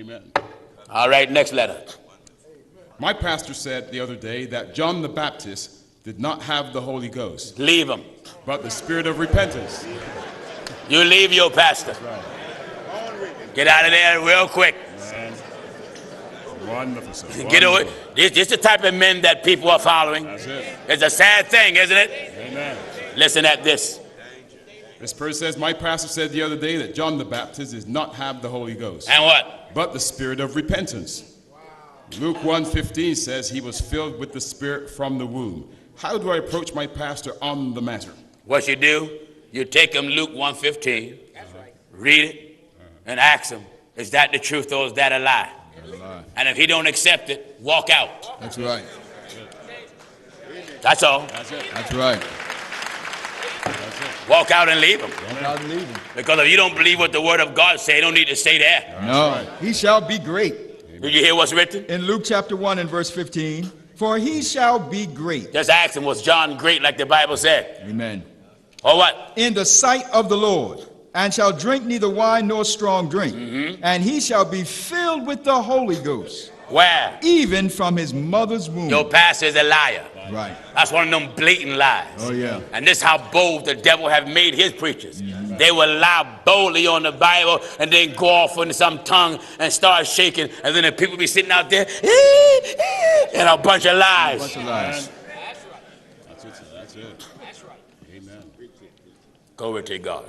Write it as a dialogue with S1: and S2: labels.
S1: Amen.
S2: All right, next letter.
S1: My pastor said the other day that John the Baptist did not have the Holy Ghost,
S2: Leave him.
S1: but the spirit of repentance.
S2: You leave your pastor. Get out of there real quick.
S1: Wonderful, sir.
S2: Get away. This is the type of men that people are following.
S1: That's it.
S2: It's a sad thing, isn't it?
S1: Amen.
S2: Listen at this.
S1: This person says, my pastor said the other day that John the Baptist does not have the Holy Ghost,
S2: And what?
S1: but the spirit of repentance. Luke 1:15 says he was filled with the Spirit from the womb. How do I approach my pastor on the matter?
S2: What you do, you take him Luke 1:15, read it, and ask him, is that the truth or is that a lie? And if he don't accept it, walk out.
S3: That's right.
S2: That's all.
S1: That's it.
S3: That's right.
S2: Walk out and leave him.
S3: Walk out and leave him.
S2: Because if you don't believe what the word of God say, you don't need to stay there.
S3: No. He shall be great.
S2: Did you hear what's written?
S3: In Luke chapter 1 and verse 15, for he shall be great.
S2: Just ask him, was John great like the Bible said?
S3: Amen.
S2: Or what?
S3: In the sight of the Lord, and shall drink neither wine nor strong drink. And he shall be filled with the Holy Ghost,
S2: Where?
S3: even from his mother's womb.
S2: Your pastor is a liar.
S3: Right.
S2: That's one of them blatant lies.
S3: Oh, yeah.
S2: And this is how bold the devil have made his preachers. They will lie boldly on the Bible and then go off into some tongue and start shaking. And then the people be sitting out there and a bunch of lies.
S3: Bunch of lies.
S1: That's it, sir. That's it. Amen.
S2: Glory to God.